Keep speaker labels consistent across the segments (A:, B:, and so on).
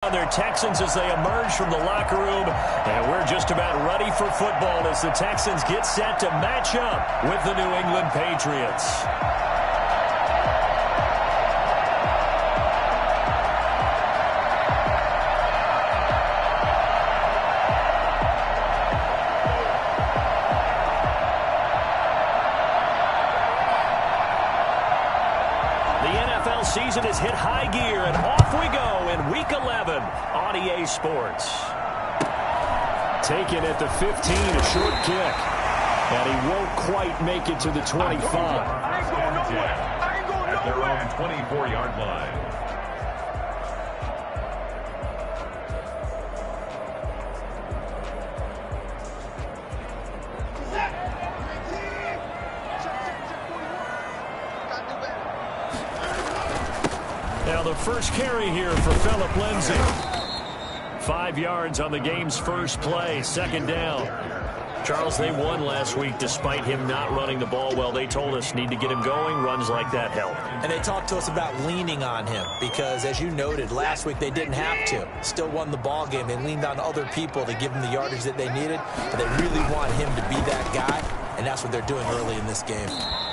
A: Their Texans as they emerge from the locker room, and we're just about ready for football as the Texans get set to match up with the New England Patriots. Season has hit high gear, and off we go in Week 11 on EA Sports.
B: Taken at the 15, a short kick. And he won't quite make it to the 25.
C: At their own 24-yard line.
A: Now the first carry here for Phillip Lindsay. 5 yards on the game's first play, second down. Charles, they won last week despite him not running the ball well. They told us need to get him going. Runs like that help.
D: And they talked to us about leaning on him because, as you noted, last week they didn't have to. Still won the ball game. They leaned on other people to give them the yardage that they needed, but they really want him to be that guy, and that's what they're doing early in this game.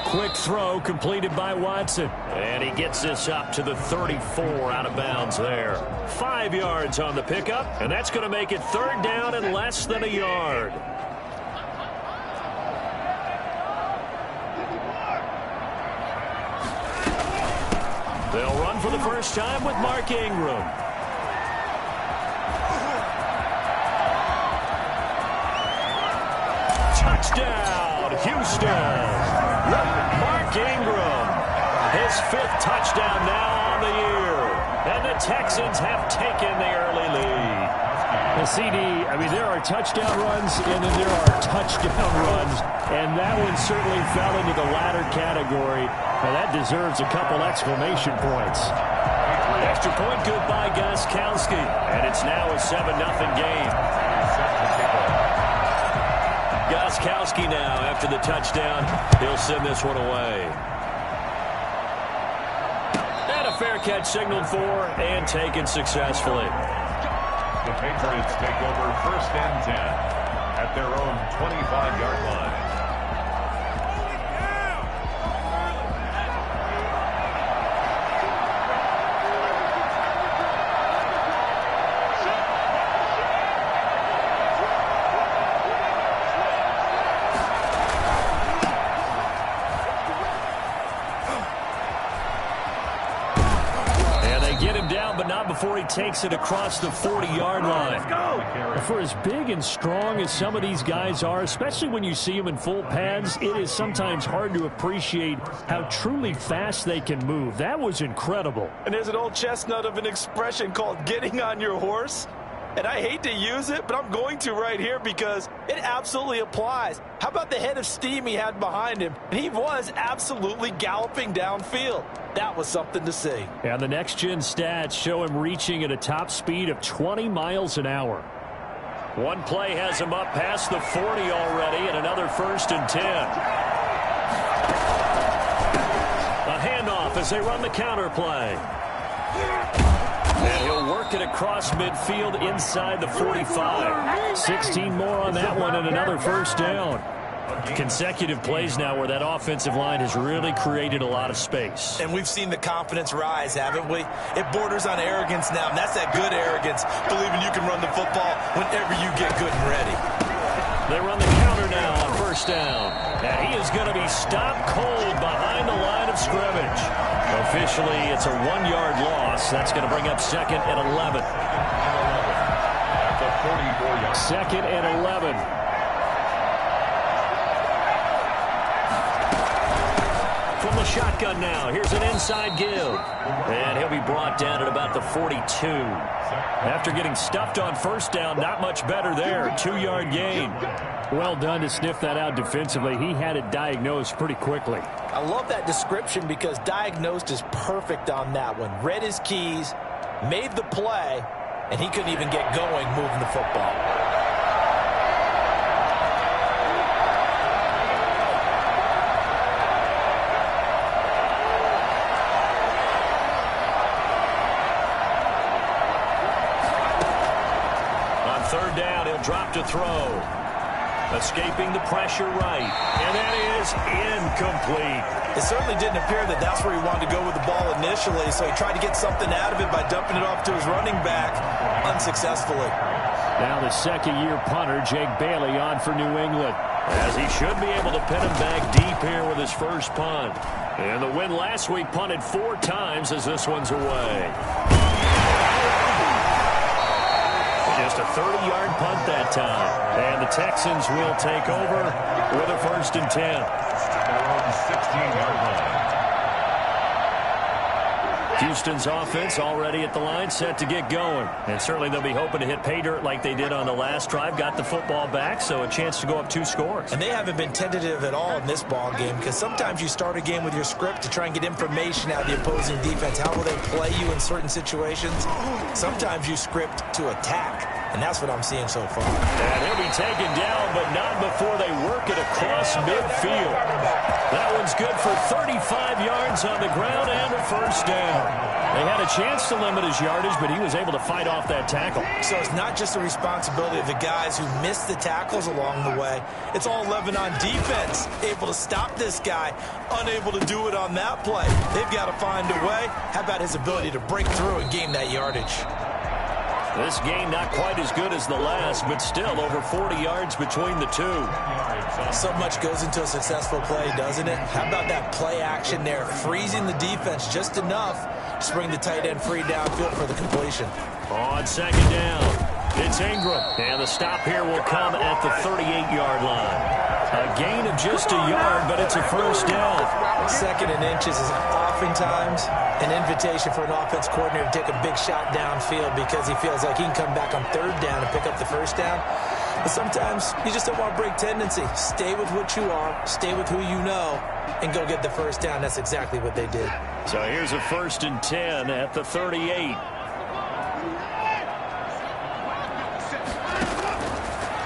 A: Quick throw completed by Watson. And he gets this up to the 34 out of bounds there. 5 yards on the pickup, and that's going to make it third down and less than a yard. They'll run for the first time with Mark Ingram. Touchdown, Houston. Mark Ingram, his 5th touchdown now on the year. And the Texans have taken the early lead.
B: The CD, I mean, there are touchdown runs, and then there are touchdown runs. And that one certainly fell into the latter category. Now, that deserves a couple exclamation points.
A: Extra point good by Gostkowski. And it's now a 7-0 game. Gostkowski now, after the touchdown, he'll send this one away. And a fair catch signaled for and taken successfully.
C: The Patriots take over 1st and 10 at their own 25-yard line.
A: Before he takes it across the 40-yard line.
B: For as big and strong as some of these guys are, especially when you see them in full pads, it is sometimes hard to appreciate how truly fast they can move. That was incredible.
E: And there's an old chestnut of an expression called getting on your horse. And I hate to use it, but I'm going to right here because it absolutely applies. How about the head of steam he had behind him? And he was absolutely galloping downfield. That was something to see.
B: And the next-gen stats show him reaching at a top speed of 20 miles an hour.
A: One play has him up past the 40 already, and another 1st and 10. A handoff as they run the counter play. And he'll work it across midfield inside the 45.
B: 16 more on that one and another 1st down.
A: Consecutive plays now where that offensive line has really created a lot of space.
D: And we've seen the confidence rise, haven't we? It borders on arrogance now, and that's that good arrogance, believing you can run the football whenever you get good and ready.
A: They run the counter now on 1st down. And he is going to be stopped cold behind the line of scrimmage. Officially, it's a 1-yard loss. That's going to bring up 2nd and 11.
C: At the 44-yard.
B: 2nd and 11.
A: From the shotgun now, here's an inside give. And he'll be brought down at about the 42. After getting stuffed on 1st down, not much better there. 2-yard gain.
B: Well done to sniff that out defensively. He had it diagnosed pretty quickly.
D: I love that description because diagnosed is perfect on that one. Read his keys, made the play, and he couldn't even get going moving the football.
A: He'll drop to throw. Escaping the pressure right. And that is incomplete.
E: It certainly didn't appear that that's where he wanted to go with the ball initially, so he tried to get something out of it by dumping it off to his running back unsuccessfully.
B: Now the second-year punter, Jake Bailey, on for New England.
A: As he should be able to pin him back deep here with his first punt. And the win last week punted 4 times as this one's away. Just a 30-yard punt that time. And the Texans will take over with a 1st and 10.
C: Their own 16-yard line.
A: Houston's offense already at the line, set to get going. And certainly they'll be hoping to hit pay dirt like they did on the last drive. Got the football back, so a chance to go up 2 scores.
E: And they haven't been tentative at all in this ball game, because sometimes you start a game with your script to try and get information out of the opposing defense. How will they play you in certain situations? Sometimes you script to attack, and that's what I'm seeing so far.
A: And he'll be taken down, but not before they work it across midfield. That one's good for 35 yards on the ground and a 1st down. They had a chance to limit his yardage, but he was able to fight off that tackle.
E: So it's not just the responsibility of the guys who missed the tackles along the way. It's all 11 on defense, able to stop this guy, unable to do it on that play. They've got to find a way. How about his ability to break through and gain that yardage?
A: This game not quite as good as the last, but still over 40 yards between the two.
E: So much goes into a successful play, doesn't it? How about that play action there, freezing the defense just enough to bring the tight end free downfield for the completion.
A: On 2nd down, it's Ingram. And the stop here will come at the 38-yard line. A gain of just a yard, but it's a 1st down.
E: 2nd and inches is oftentimes an invitation for an offense coordinator to take a big shot downfield because he feels like he can come back on 3rd down and pick up the 1st down. But sometimes you just don't want to break tendency. Stay with what you are, stay with who you know, and go get the 1st down. That's exactly what they did.
A: So here's a 1st and 10 at the 38.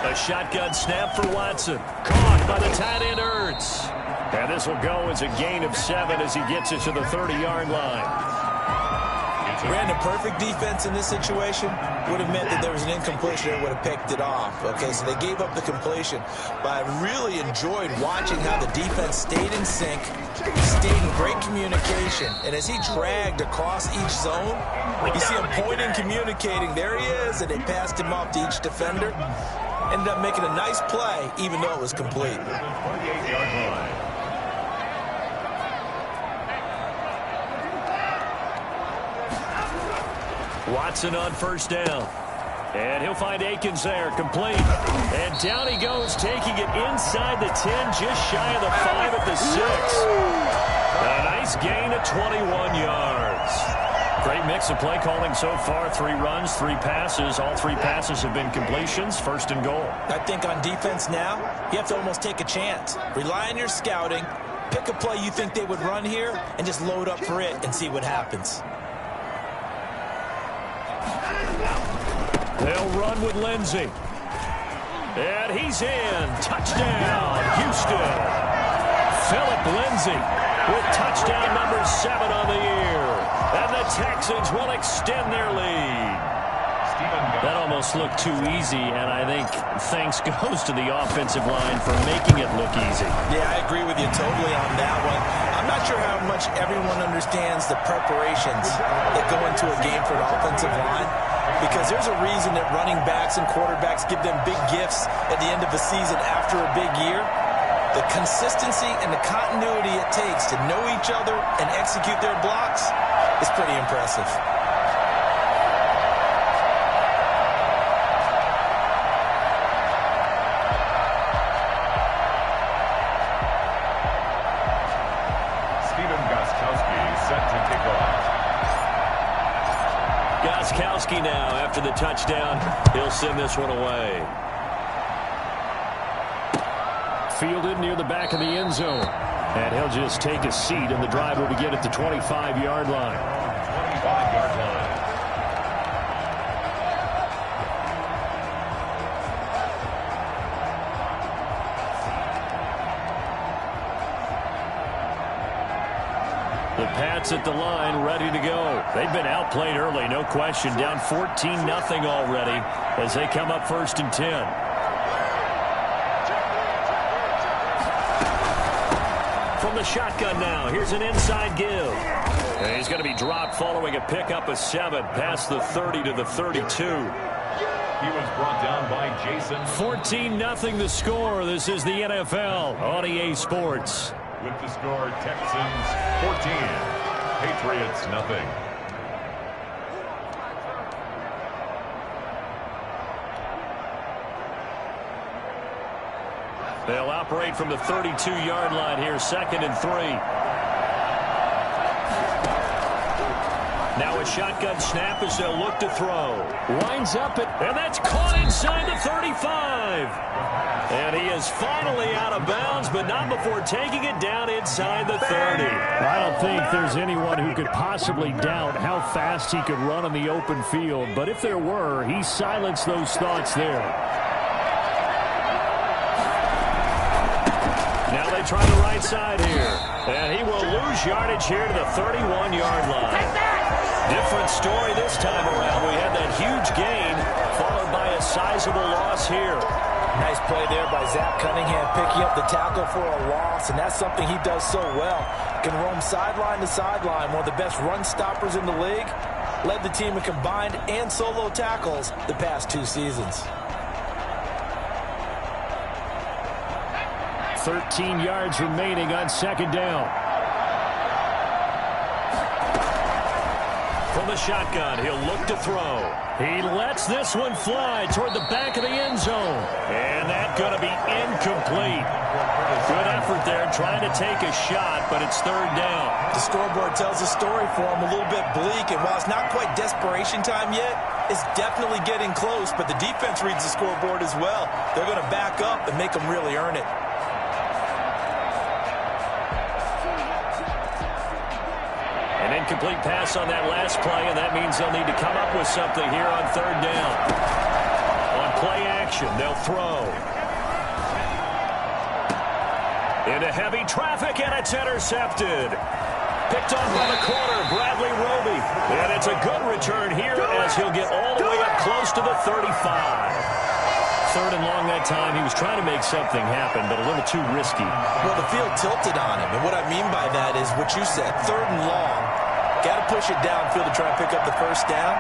A: A shotgun snap for Watson. Caught by the tight end Ertz. And this will go as a gain of 7 as he gets it to the 30-yard line.
E: Brandon, perfect defense in this situation would have meant that there was an incompletion and would have picked it off. Okay, so they gave up the completion. But I really enjoyed watching how the defense stayed in sync, stayed in great communication. And as he dragged across each zone, you see him pointing, communicating. There he is, and they passed him off to each defender. Ended up making a nice play, even though it was complete.
C: 28-yard line.
A: Watson on 1st down. And he'll find Akins there, complete. And down he goes, taking it inside the 10, just shy of the 5 at the 6. A nice gain of 21 yards. Great mix of play calling so far. 3 runs, 3 passes. All 3 passes have been completions. 1st and goal.
E: I think on defense now, you have to almost take a chance. Rely on your scouting. Pick a play you think they would run here and just load up for it and see what happens.
A: They'll run with Lindsey. And he's in. Touchdown, Houston. Philip Lindsey with touchdown number 7 on the year. And the Texans will extend their lead. That almost looked too easy, and I think thanks goes to the offensive line for making it look easy.
E: Yeah, I agree with you totally on that one. I'm not sure how much everyone understands the preparations that go into a game for an offensive line, because there's a reason that running backs and quarterbacks give them big gifts at the end of the season after a big year. The consistency and the continuity it takes to know each other and execute their blocks is pretty impressive.
A: Gostkowski now after the touchdown. He'll send this one away.
B: Fielded near the back of the end zone. And he'll just take a seat, and the drive will begin at the 25-yard line.
C: 25-yard line.
A: The Pats at the line, ready to go. They've been outplayed early, no question. Down 14-0 already as they come up 1st and 10. From the shotgun now, here's an inside give. And he's going to be dropped following a pickup of 7 past the 30 to the 32.
C: He was brought down by Jason.
A: 14-0 the score. This is the NFL on EA Sports.
C: With the score, Texans 14, Patriots nothing.
A: They'll operate from the 32-yard line here, 2nd and 3. Now a shotgun snap as they'll look to throw. Winds up, and that's caught inside the 35. And he is finally out of bounds, but not before taking it down inside the 30.
B: I don't think there's anyone who could possibly doubt how fast he could run on the open field. But if there were, he silenced those thoughts there.
A: Now they try the right side here. And he will lose yardage here to the 31-yard line. Different story this time around. We had that huge gain followed by a sizable loss here.
E: Nice play there by Zach Cunningham picking up the tackle for a loss, and that's something he does so well. Can roam sideline to sideline, one of the best run stoppers in the league. Led the team in combined and solo tackles the past 2 seasons.
B: 13 yards remaining on 2nd down.
A: From the shotgun, he'll look to throw. He lets this one fly toward the back of the end zone. And that's going to be incomplete. Good effort there trying to take a shot, but it's 3rd down.
E: The scoreboard tells a story for him, a little bit bleak, and while it's not quite desperation time yet, it's definitely getting close, but the defense reads the scoreboard as well. They're going to back up and make them really earn it.
A: An incomplete pass on that last play, and that means they'll need to come up with something here on 3rd down. On play action, they'll throw. Into heavy traffic, and it's intercepted. Picked off by the corner, Bradley Roby. And it's a good return here as he'll get all the way up close to the 35. 3rd and long that time. He was trying to make something happen, but a little too risky.
E: Well, the field tilted on him, and what I mean by that is what you said, 3rd and long. Got to push it downfield to try and pick up the 1st down.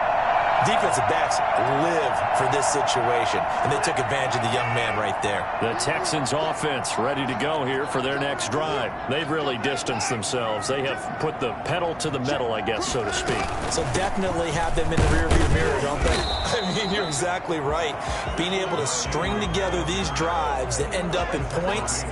E: Defensive backs live for this situation, and they took advantage of the young man right there.
A: The Texans offense ready to go here for their next drive. They've really distanced themselves. They have put the pedal to the metal, I guess, so to speak.
E: So definitely have them in the rearview mirror, don't they? I mean, you're exactly right. Being able to string together these drives that end up in points,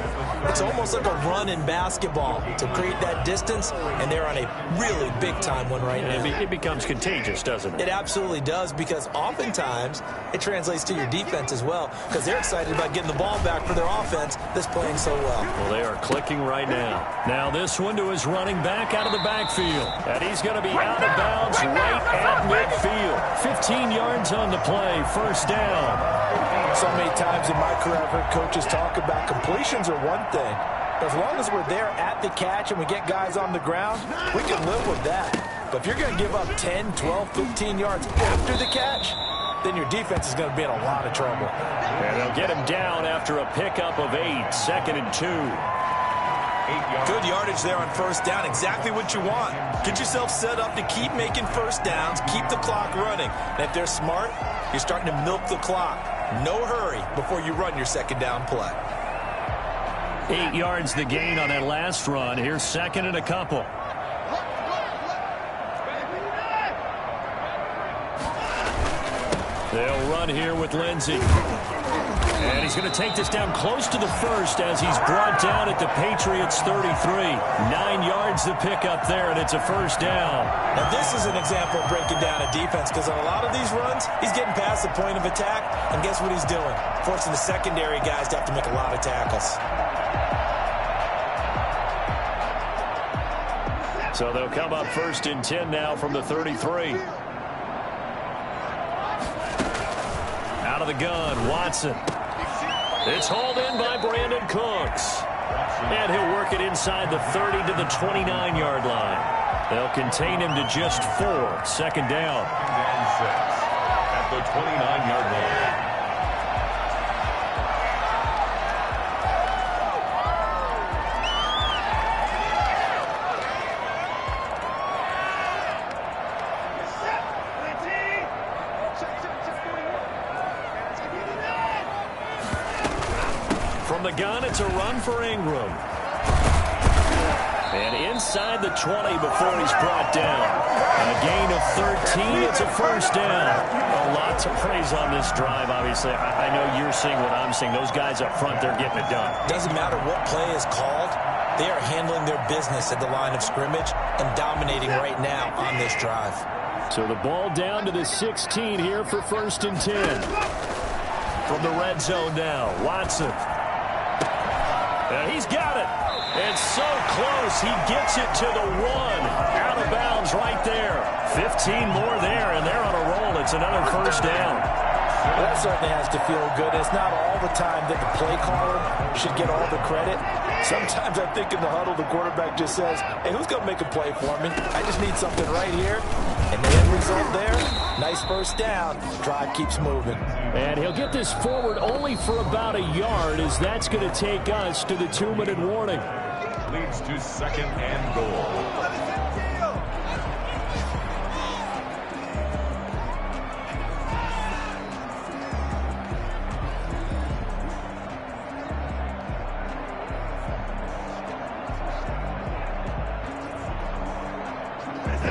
E: it's almost like a run in basketball to create that distance, and they're on a really big-time one right now.
A: It becomes contagious, doesn't it?
E: It absolutely does, because oftentimes it translates to your defense as well, because they're excited about getting the ball back for their offense that's playing so well.
A: Well, they are clicking right now. Now this one to his running back out of the backfield. And he's going to be out of bounds right at midfield. 15 yards on the play, 1st down.
E: So many times in my career I've heard coaches talk about completions are one thing. But as long as we're there at the catch and we get guys on the ground, we can live with that. But if you're going to give up 10, 12, 15 yards after the catch, then your defense is going to be in a lot of trouble.
A: And they'll get him down after a pickup of 8, 2nd and 2.
E: Good yardage there on 1st down, exactly what you want. Get yourself set up to keep making 1st downs, keep the clock running. And if they're smart, you're starting to milk the clock. No hurry before you run your 2nd down play.
A: 8 yards the gain on that last run. Here's 2nd and a couple. They'll run here with Lindsey. And he's going to take this down close to the 1st as he's brought down at the Patriots 33. 9 yards to pick up there, and it's a 1st down.
E: Now this is an example of breaking down a defense, because on a lot of these runs, he's getting past the point of attack, and guess what he's doing? Forcing the secondary guys to have to make a lot of tackles.
A: So they'll come up 1st and 10 now from the 33. Out of the gun, Watson. It's hauled in by Brandon Cooks. And he'll work it inside the 30 to the 29-yard line. They'll contain him to just 4. Second down.
C: And 6 at the 29-yard line.
A: From the gun, it's a run for Ingram. And inside the 20 before he's brought down. And a gain of 13. It's a first down. A lot to praise on this drive, obviously. I know you're seeing what I'm seeing. Those guys up front, they're getting it done.
D: Doesn't matter what play is called. They are handling their business at the line of scrimmage and dominating right now on this drive.
B: So the ball down to the 16 here for 1st and 10.
A: From the red zone now, Watson. And he's got it. It's so close. He gets it to the 1. Out of bounds right there. 15 more there, and they're on a roll. It's another first down.
E: Well, that certainly has to feel good. It's not all the time that the play caller should get all the credit. Sometimes I think in the huddle, the quarterback just says, hey, who's going to make a play for me? I just need something right here. And the end result there, nice first down. Drive keeps moving.
B: And he'll get this forward only for about a yard, as that's going to take us to the 2-minute warning.
C: Leads to 2nd and goal.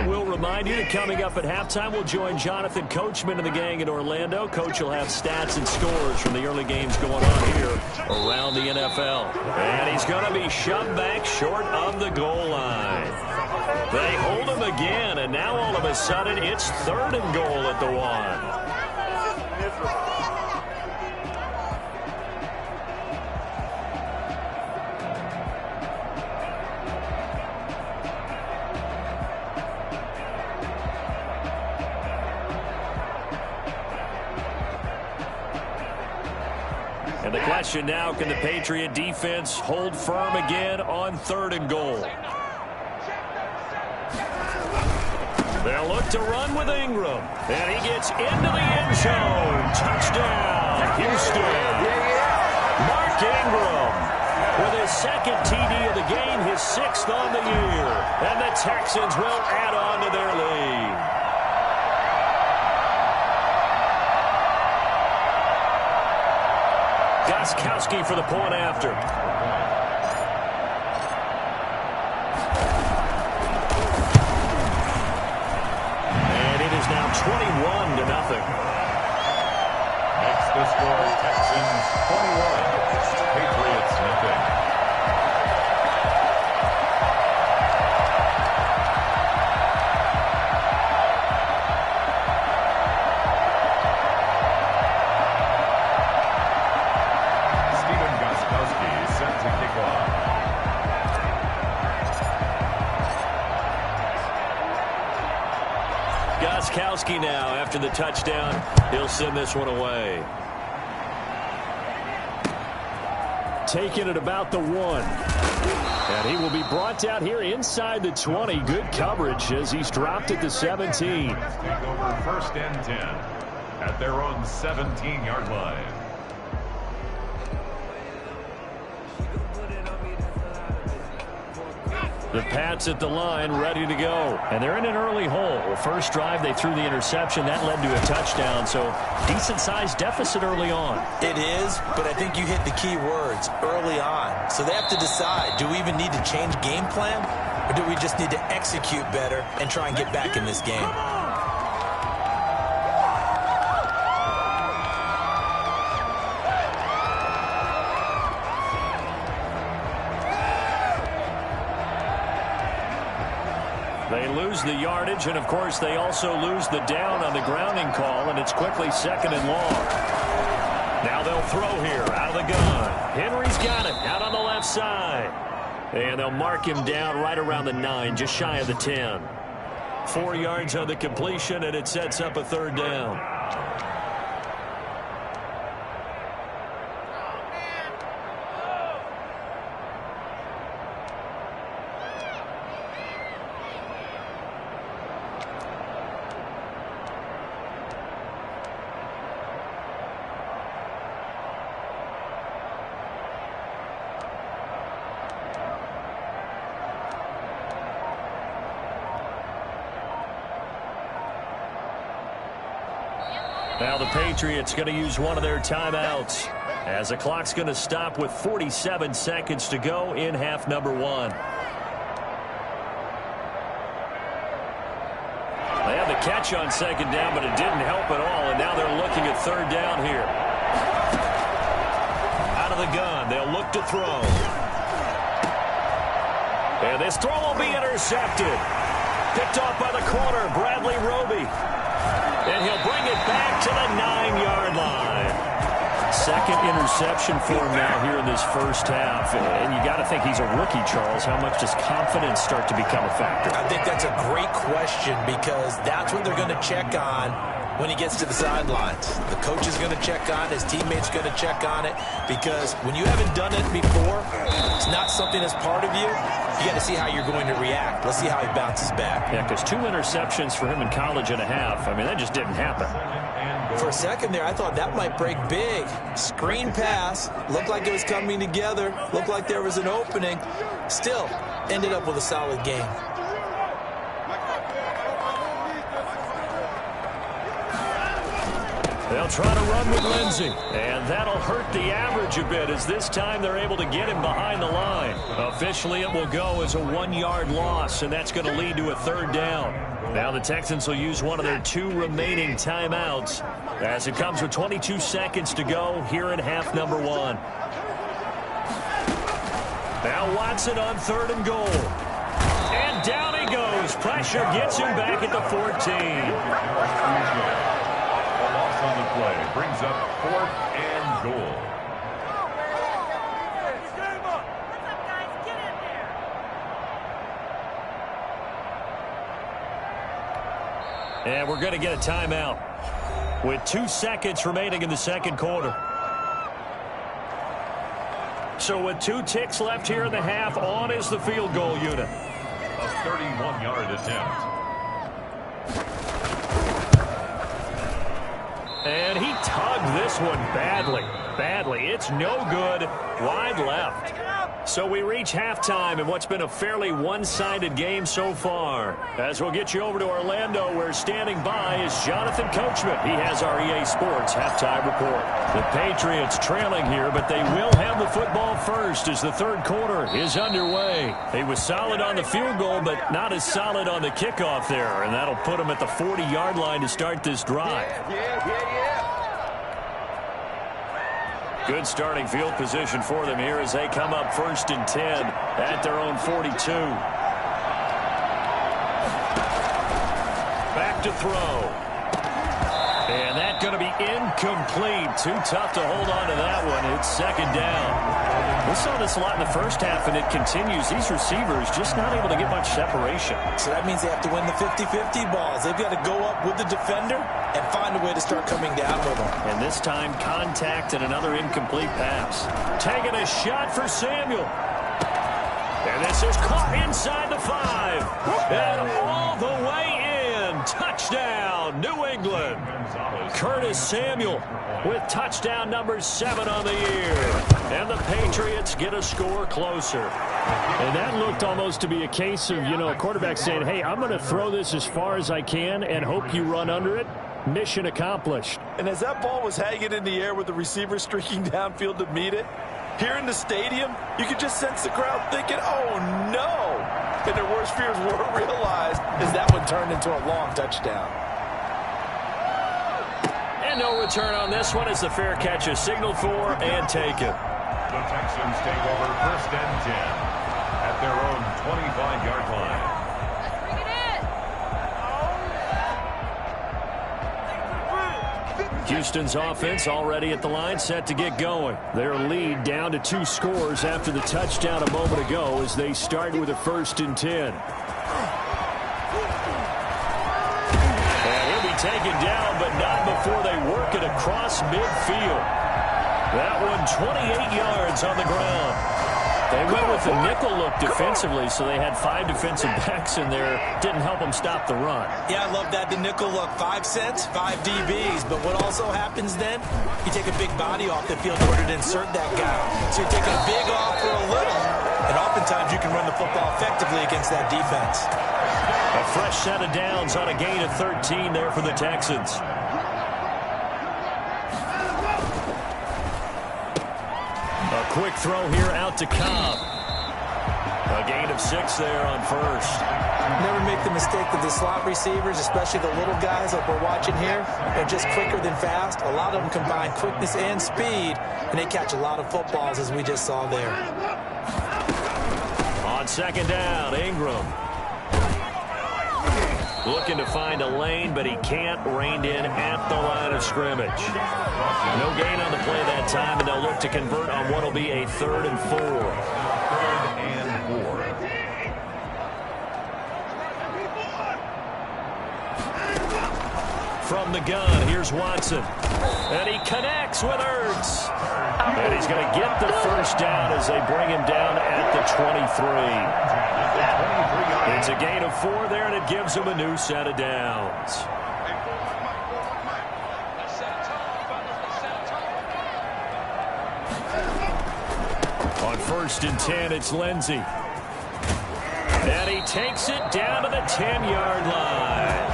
A: We'll remind you that coming up at halftime, we'll join Jonathan Coachman and the gang in Orlando. Coach will have stats and scores from the early games going on here around the NFL. And he's going to be shoved back short of the goal line. They hold him again, and now all of a sudden it's 3rd and goal at the 1. And the question now, can the Patriot defense hold firm again on 3rd and goal? They'll look to run with Ingram. And he gets into the end zone. Touchdown, Houston. Mark Ingram with his 2nd TD of the game, his 6th on the year. And the Texans will add on to their lead. Gostkowski for the point after. And it is now 21-0.
C: Makes the score Texans 21, Patriots nothing.
A: Gostkowski now, after the touchdown, he'll send this one away.
B: Taking it about the 1. And he will be brought down here inside the 20. Good coverage as he's dropped at the 17.
C: Take over 1st and 10 at their own 17-yard line.
A: The Pats at the line, ready to go. And they're in an early hole. First drive, they threw the interception. That led to a touchdown, so decent-sized deficit early on.
D: It is, but I think you hit the key words, early on. So they have to decide, do we even need to change game plan, or do we just need to execute better and try and get back in this game?
A: They lose the yardage, and, of course, they also lose the down on the grounding call, and it's quickly 2nd and long. Now they'll throw here out of the gun. Henry's got it out on the left side. And they'll mark him down right around the 9, just shy of the 10. 4 yards on the completion, and it sets up a 3rd down. Now the Patriots going to use one of their timeouts as the clock's going to stop with 47 seconds to go in half number one. They had the catch on second down, but it didn't help at all, and now they're looking at third down here. Out of the gun, they'll look to throw. And this throw will be intercepted. Picked off by the corner, Bradley Roby. And he'll bring it back to the 9-yard line. Second interception for him now here in this first half. And you got to think he's a rookie, Charles. How much does confidence start to become a factor?
D: I think that's a great question because that's what they're going to check on when he gets to the sidelines. The coach is going to check on, his teammates going to check on it, because when you haven't done it before, it's not something that's part of you. You got to see how you're going to react. Let's see how he bounces back.
A: Yeah, because 2 interceptions for him in college and a half. I mean, that just didn't happen.
D: For a second there, I thought that might break big. Screen pass, looked like it was coming together, looked like there was an opening. Still, ended up with a solid game.
A: They'll try to run with Lindsey, and that'll hurt the average a bit as this time they're able to get him behind the line. Officially, it will go as a 1-yard loss, and that's going to lead to a third down. Now the Texans will use one of their 2 remaining timeouts as it comes with 22 seconds to go here in half number one. Now Watson on 3rd and goal. And down he goes. Pressure gets him back at the 14.
C: On the play brings up 4th and goal.
A: And we're going to get a timeout with 2 seconds remaining in the second quarter. So with 2 ticks left here in the half, on is the field goal unit.
C: A 31-yard attempt.
A: And he tugged this one badly. It's no good. Wide left. So we reach halftime in what's been a fairly one-sided game so far. As we'll get you over to Orlando, where standing by is Jonathan Coachman. He has our EA Sports halftime report. The Patriots trailing here, but they will have the football first as the third quarter is underway. He was solid on the field goal, but not as solid on the kickoff there, and that'll put him at the 40-yard line to start this drive. Good starting field position for them here as they come up 1st and 10 at their own 42. Back to throw. And that's going to be incomplete. Too tough to hold on to that one. It's 2nd down. We saw this a lot in the first half, and it continues. These receivers just not able to get much separation.
D: So that means they have to win the 50-50 balls. They've got to go up with the defender and find a way to start coming down with them.
A: And this time, contact and another incomplete pass. Taking a shot for Samuel. And this is caught inside the 5. And all the way in. Touchdown, New England. Curtis Samuel with touchdown number 7 on the year. And the Patriots get a score closer.
B: And that looked almost to be a case of, a quarterback saying, hey, I'm going to throw this as far as I can and hope you run under it. Mission accomplished.
E: And as that ball was hanging in the air with the receiver streaking downfield to meet it, here in the stadium, you could just sense the crowd thinking, oh, no. And their worst fears were realized as that one turned into a long touchdown.
A: And no return on this one as the fair catch is signaled for and taken.
C: The Texans take over 1st and 10 at their own 25-yard line.
A: Houston's offense already at the line, set to get going. Their lead down to 2 scores after the touchdown a moment ago as they start with a 1st and 10. And he'll be taken down, but not before they work it across midfield. That one 28 yards on the ground. They went with the nickel look defensively, so they had 5 defensive backs in there. Didn't help them stop the run.
D: Yeah, I love that, the nickel look. 5 cents, 5 DBs. But what also happens then, you take a big body off the field in order to insert that guy. So you're taking a big off for a little, and oftentimes you can run the football effectively against that defense.
A: A fresh set of downs on a gain of 13 there for the Texans. quick throw here out to Cobb. A gain of 6 there on first.
D: Never make the mistake of the slot receivers, especially the little guys like we're watching here. They're just quicker than fast. A lot of them combine quickness and speed, and they catch a lot of footballs, as we just saw there.
A: On second down, Ingram. Looking to find a lane, but he can't. Reined in at the line of scrimmage. No gain on the play that time, and they'll look to convert on what will be a 3rd and 4.
C: 3rd and 4.
A: From the gun, here's Watson. And he connects with Ertz. And he's going to get the first down as they bring him down at the 23. It's a gain of 4 there, and it gives him a new set of downs. On 1st and 10, it's Lindsey. And he takes it down to the 10-yard line.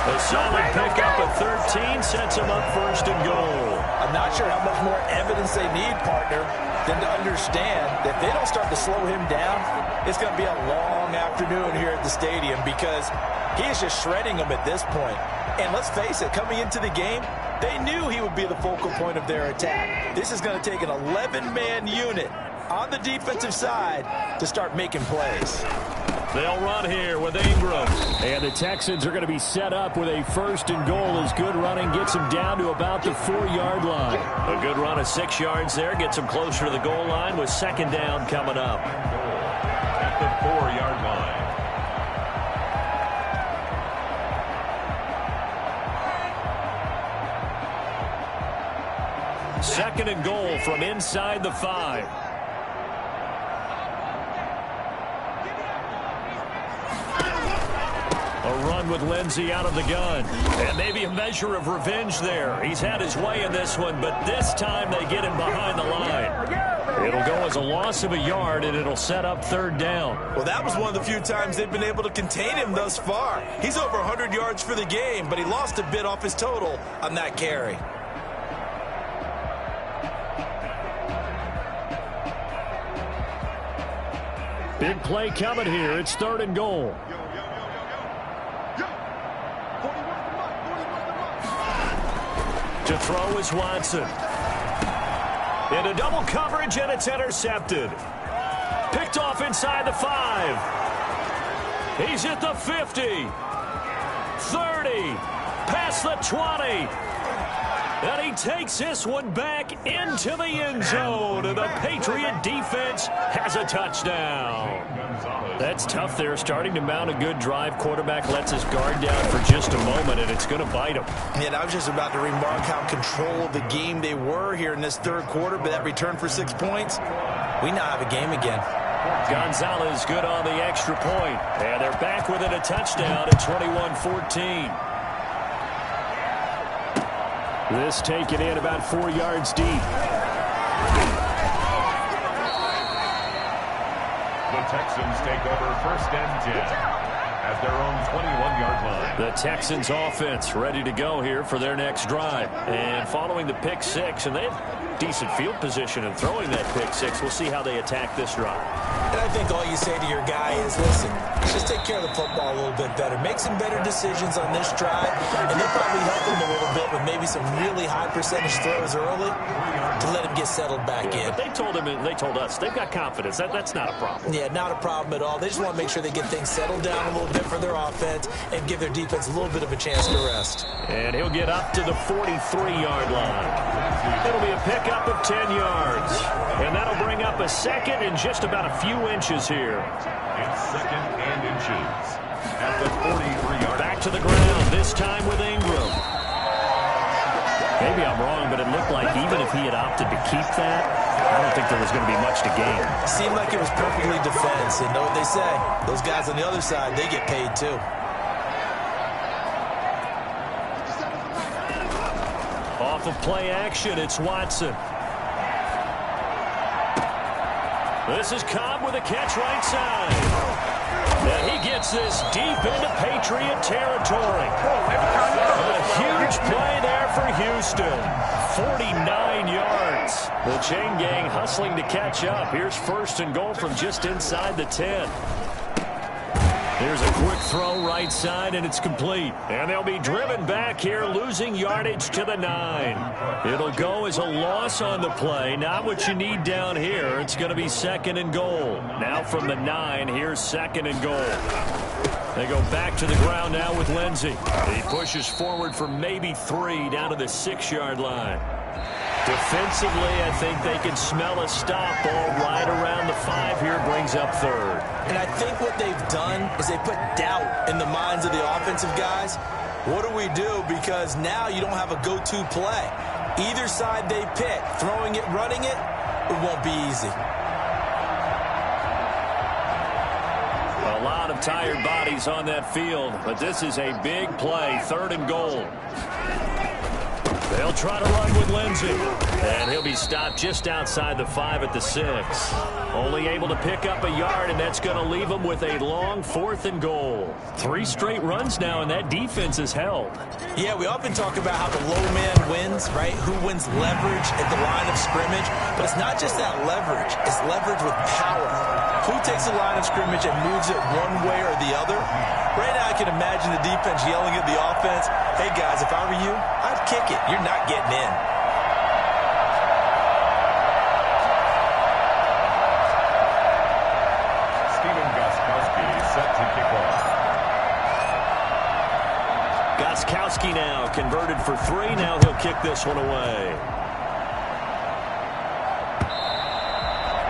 A: A solid pickup of 13 sets him up 1st and goal.
E: I'm not sure how much more evidence they need, partner, than to understand that if they don't start to slow him down, it's going to be a long afternoon here at the stadium because he is just shredding them at this point. And let's face it, coming into the game, they knew he would be the focal point of their attack. This is going to take an 11-man unit on the defensive side to start making plays.
A: They'll run here with Ingram.
B: And the Texans are going to be set up with a 1st and goal as good running gets them down to about the 4-yard line.
A: A good run of 6 yards there gets them closer to the goal line with 2nd down coming up.
C: At the 4-yard line.
A: 2nd and goal from inside the 5. A run with Lindsey out of the gun. And maybe a measure of revenge there. He's had his way in this one, but this time they get him behind the line. It'll go as a loss of a yard, and it'll set up 3rd down.
E: Well, that was one of the few times they've been able to contain him thus far. He's over 100 yards for the game, but he lost a bit off his total on that carry.
B: Big play coming here. It's 3rd and goal.
A: To throw is Watson. Into double coverage, and it's intercepted. Picked off inside the 5. He's at the 50. 30. Past the 20. And he takes this one back into the end zone. And the Patriot defense has a touchdown. That's tough there. Starting to mount a good drive. Quarterback lets his guard down for just a moment, and it's going to bite him.
E: And I was just about to remark how control of the game they were here in this 3rd quarter, but that return for 6 points, we now have a game again.
A: Gonzalez good on the extra point. And they're back within a touchdown at 21-14.
B: This taken in about 4 yards deep.
C: The Texans take over 1st and 10 at their own 21-yard line.
A: The Texans offense ready to go here for their next drive. And following the pick 6, and they have decent field position in throwing that pick 6. We'll see how they attack this drive.
D: And I think all you say to your guy is, listen, just take care of the football a little bit better. Make some better decisions on this drive, and they'll probably help him a little bit with maybe some really high percentage throws early to let him get settled back in.
A: But they told him, and they told us, they've got confidence. That's not a problem.
D: Yeah, not a problem at all. They just want to make sure they get things settled down a little bit for their offense and give their defense a little bit of a chance to rest.
A: And he'll get up to the 43-yard line. It'll be a pickup of 10 yards. And that'll bring up a 2nd and just about a few inches here.
C: It's 2nd and inches at the 43-yard line.
A: Back to the ground, this time with Ingram. Maybe I'm wrong, but it looked like even if he had opted to keep that, I don't think there was going to be much to gain.
E: Seemed like it was perfectly defense, and know what they say. Those guys on the other side, they get paid too.
A: Off of play action, it's Watson. This is Cobb with a catch right side. And he gets this deep into Patriot territory. A huge play there for Houston. 49 yards. The chain gang hustling to catch up. Here's first and goal from just inside the 10. There's a quick throw right side, and it's complete. And they'll be driven back here, losing yardage to the 9. It'll go as a loss on the play. Not what you need down here. It's going to be second and goal. Now from the 9, here's second and goal. They go back to the ground now with Lindsey. He pushes forward for maybe 3 down to the 6-yard line. Defensively, I think they can smell a stop ball right around the 5 here, brings up third.
D: And I think what they've done is they put doubt in the minds of the offensive guys. What do we do? Because now you don't have a go-to play. Either side they pick, throwing it, running it, it won't be easy.
A: A lot of tired bodies on that field, but this is a big play, third and goal. They'll try to run with Lindsey. And he'll be stopped just outside the 5 at the 6. Only able to pick up a yard, and that's going to leave him with a long 4th and goal. 3 straight runs now, and that defense is held.
D: Yeah, we often talk about how the low man wins, right? Who wins leverage at the line of scrimmage. But it's not just that leverage. It's leverage with power. Who takes the line of scrimmage and moves it one way or the other? Right now I can imagine the defense yelling at the offense, hey guys, if I were you, I'd kick it. You're not getting in.
C: Set to kick off.
A: Gostkowski now converted for 3. Now he'll kick this one away.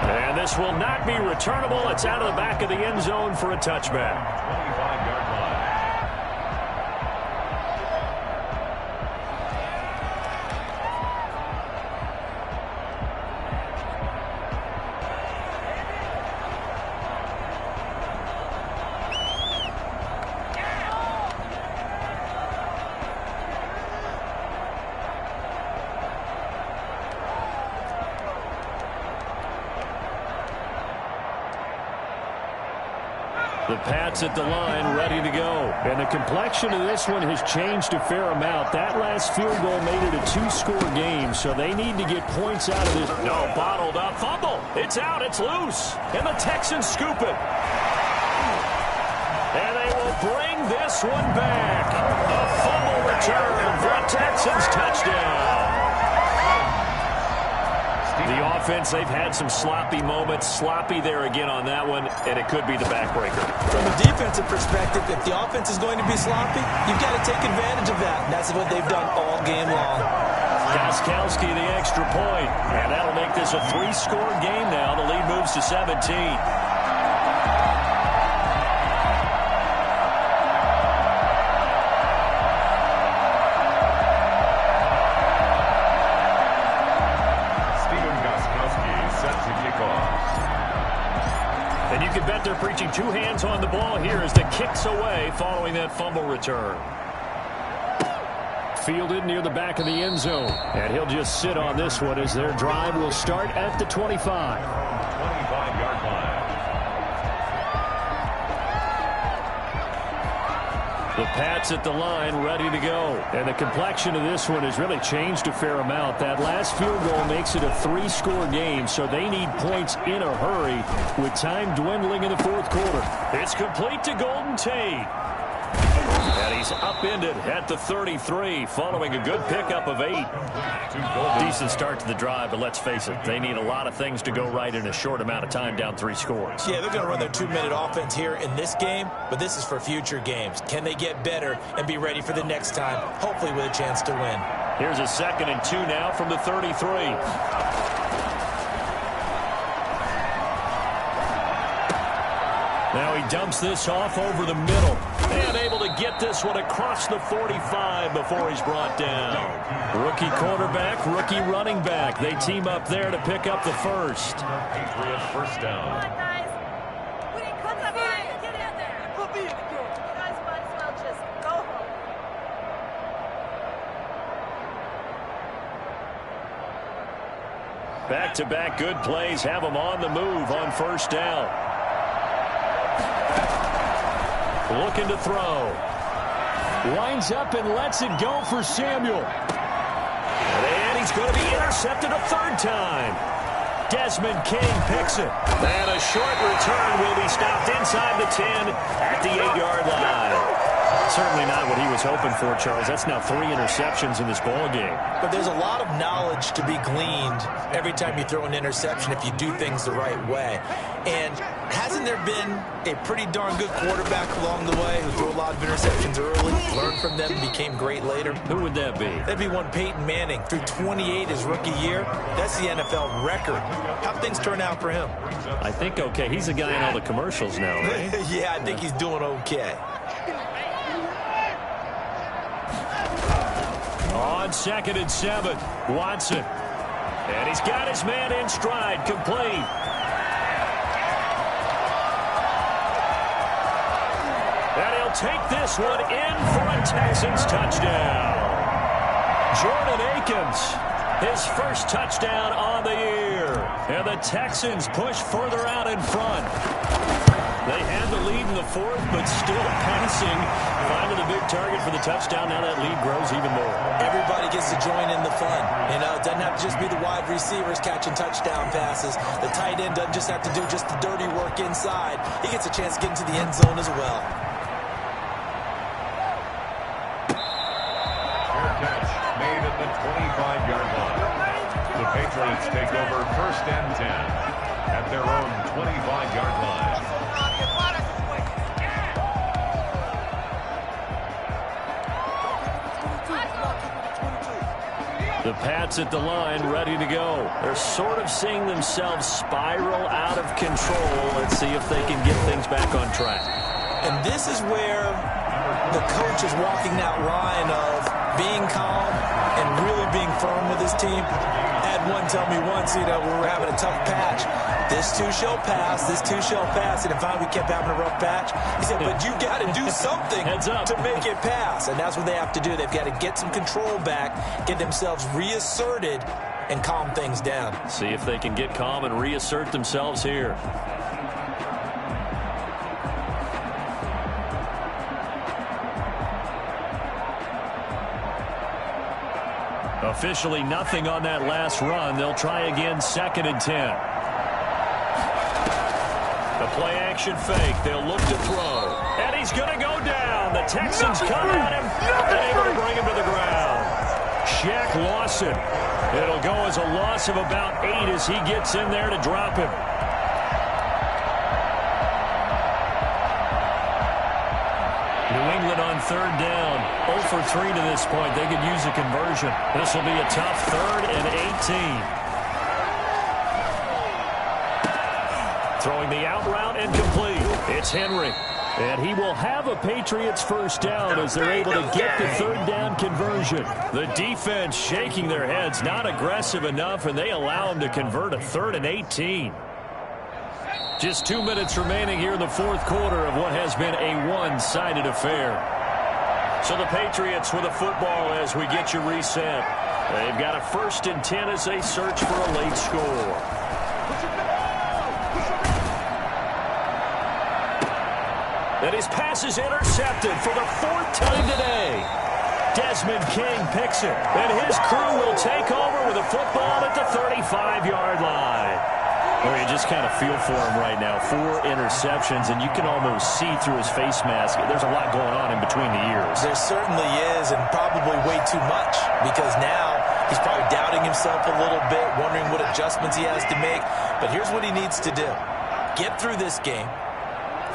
A: And this will not be returnable. It's out of the back of the end zone for a touchback.
C: 25-yard line.
B: The Pats at the line, ready to go. And the complexion of this one has changed a fair amount. That last field goal made it a 2-score game, so they need to get points out of this.
A: No, bottled up. Fumble. It's out. It's loose. And the Texans scoop it. And they will bring this one back. A fumble return for a Texans touchdown. The offense, they've had some sloppy moments. Sloppy there again on that one, and it could be the backbreaker.
D: From a defensive perspective, if the offense is going to be sloppy, you've got to take advantage of that. And that's what they've done all game long.
A: Gostkowski the extra point, and that'll make this a 3-score game now. The lead moves to 17. And you can bet they're preaching 2 hands on the ball here as the kick's away following that fumble return.
B: Fielded near the back of the end zone. And he'll just sit on this one as their drive will start at the 25.
C: 25-yard line.
B: The Pats at the line, ready to go. And the complexion of this one has really changed a fair amount. That last field goal makes it a 3-score game, so they need points in a hurry with time dwindling in the 4th quarter.
A: It's complete to Golden Tate. And he's upended at the 33 following a good pickup of 8. Decent start to the drive, but let's face it, they need a lot of things to go right in a short amount of time down 3 scores.
D: Yeah, they're going to run their 2-minute offense here in this game, but this is for future games. Can they get better and be ready for the next time, hopefully with a chance to win?
A: Here's a 2nd and 2 now from the 33.
B: Now he dumps this off over the middle. And able to get this one across the 45 before he's brought down. Rookie quarterback, rookie running back. They team up there to pick up the first.
C: Patriots first down.
F: Come on, guys. We didn't come that far. Get in there. You guys might as well just go home.
A: Back-to-back good plays have them on the move on first down. looking to throw. Winds up and lets it go for Samuel. And he's going to be intercepted a third time. Desmond King picks it. And a short return will be stopped inside the 10 at the 8-yard line. Certainly not what he was hoping for, Charles. That's now 3 interceptions in this ball game.
D: But there's a lot of knowledge to be gleaned every time you throw an interception if you do things the right way. And hasn't there been a pretty darn good quarterback along the way who threw a lot of interceptions early, learned from them, became great later?
A: Who would that be?
D: That'd be one Peyton Manning. Threw 28 his rookie year. That's the NFL record. How'd things turn out for him?
A: I think okay. He's a guy in all the commercials now, right?
D: Yeah, I think he's doing okay.
A: On 2nd and 7, Watson. And he's got his man in stride, complete. And he'll take this one in for a Texans touchdown. Jordan Akins, his first touchdown on the year. And the Texans push further out in front. They had the lead in the 4th, but still passing. Finding the big target for the touchdown. Now that lead grows even more.
D: Everybody gets to join in the fun. You know, it doesn't have to just be the wide receivers catching touchdown passes. The tight end doesn't just have to do just the dirty work inside. He gets a chance to get into the end zone as well.
C: Fair catch made at the 25-yard line. The Patriots take over 1st and 10 at their own 25-yard line.
A: The Pats at the line, ready to go. They're sort of seeing themselves spiral out of control. Let's see if they can get things back on track.
D: And this is where the coach is walking that line of being calm and really being firm with his team. I had one tell me once, you know, we were having a tough patch. This too shall pass, this too shall pass. And finally we kept having a rough patch. He said, but you got to do something to make it pass. And that's what they have to do. They've got to get some control back, get themselves reasserted, and calm things down.
A: See if they can get calm and reassert themselves here. Officially nothing on that last run. They'll try again 2nd and 10. The play action fake. They'll look to throw. And he's going to go down. The Texans come at him and able to bring him to the ground. Shaq Lawson. It'll go as a loss of about 8 as he gets in there to drop him. New England on 3rd down. 0 for 3 to this point. They could use a conversion. This will be a tough 3rd and 18. Throwing the out route and complete. It's Henry. And he will have a Patriots first down as they're able to get the 3rd down conversion. The defense shaking their heads, not aggressive enough, and they allow him to convert a 3rd and 18. Just 2 minutes remaining here in the 4th quarter of what has been a one-sided affair. So the Patriots with a football as we get you reset. They've got a 1st and 10 as they search for a late score. And his pass is intercepted for the 4th time today. Desmond King picks it. And his crew will take over with a football at the 35-yard line. Well, you just kind of feel for him right now. 4 interceptions, and you can almost see through his face mask. There's a lot going on in between the ears.
D: There certainly is, and probably way too much, because now he's probably doubting himself a little bit, wondering what adjustments he has to make. But here's what he needs to do. Get through this game.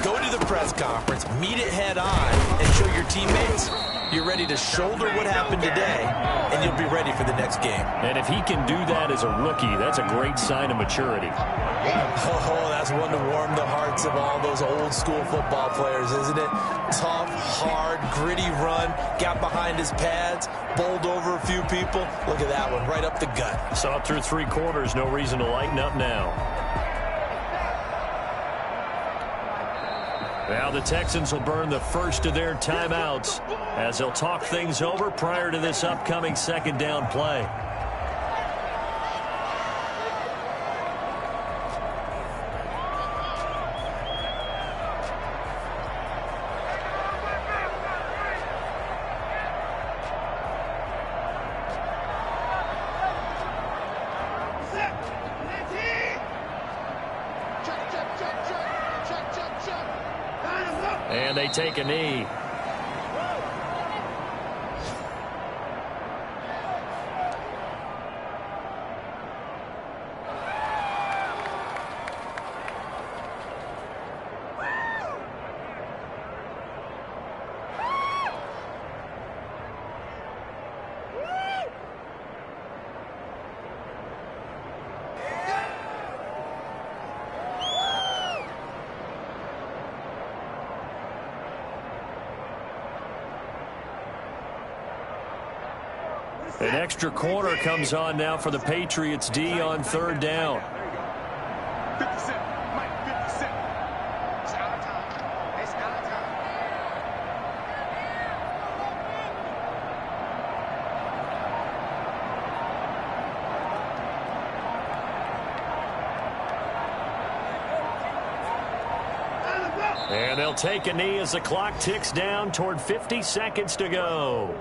D: Go to the press conference, meet it head on, and show your teammates you're ready to shoulder what happened today, and you'll be ready for the next game.
A: And if he can do that as a rookie, that's a great sign of maturity.
D: Oh, that's one to warm the hearts of all those old-school football players, isn't it? Tough, hard, gritty run, got behind his pads, bowled over a few people. Look at that one, right up the gut.
A: Saw it through 3 quarters, no reason to lighten up now. Now the Texans will burn the first of their timeouts as they'll talk things over prior to this upcoming 2nd down play. And they take a knee. An extra corner comes on now for the Patriots D on third down.
G: 50 Cent, Mike, 50 Cent. It's out of time. It's out of time.
A: And they'll take a knee as the clock ticks down toward 50 seconds to go.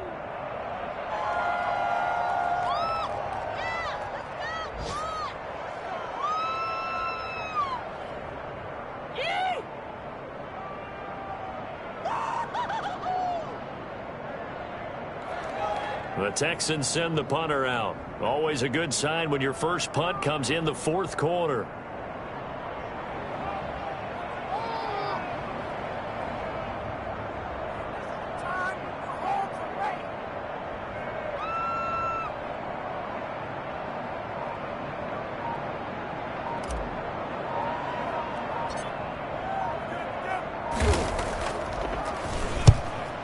A: The Texans send the punter out. Always a good sign when your first punt comes in the fourth quarter.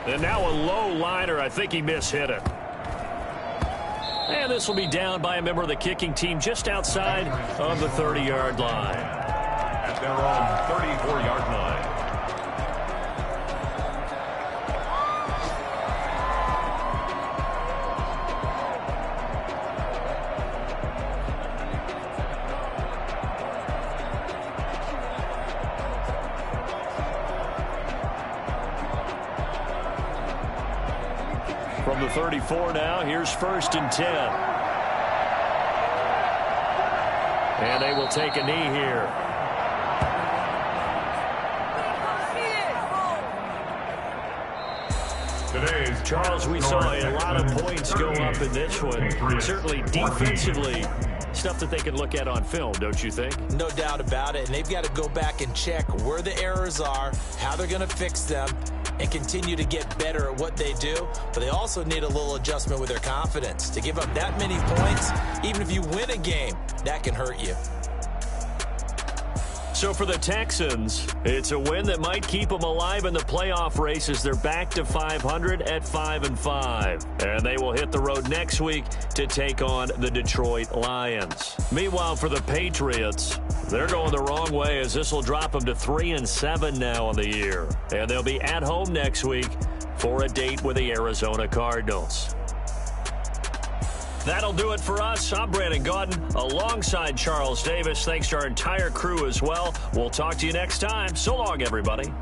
A: And now a low liner. I think he mishit it. And this will be down by a member of the kicking team just outside of the 30-yard line.
C: At their own 34-yard line.
A: From the 34 now, here's 1st and 10. And they will take a knee here. Charles, we saw a lot of points go up in this one. Certainly defensively, stuff that they can look at on film, don't you think?
D: No doubt about it. And they've got to go back and check where the errors are, how they're going to fix them, and continue to get better at what they do. But they also need a little adjustment with their confidence. To give up that many points, even if you win a game, that can hurt you.
A: So for the Texans, it's a win that might keep them alive in the playoff race as they're back to 500 at 5-5. And they will hit the road next week to take on the Detroit Lions. Meanwhile, for the Patriots, they're going the wrong way as this will drop them to 3-7 now on the year. And they'll be at home next week for a date with the Arizona Cardinals. That'll do it for us. I'm Brandon Gaudin alongside Charles Davis. Thanks to our entire crew as well. We'll talk to you next time. So long, everybody.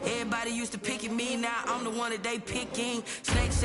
H: Everybody used to pick at me, now I'm the one that they picking.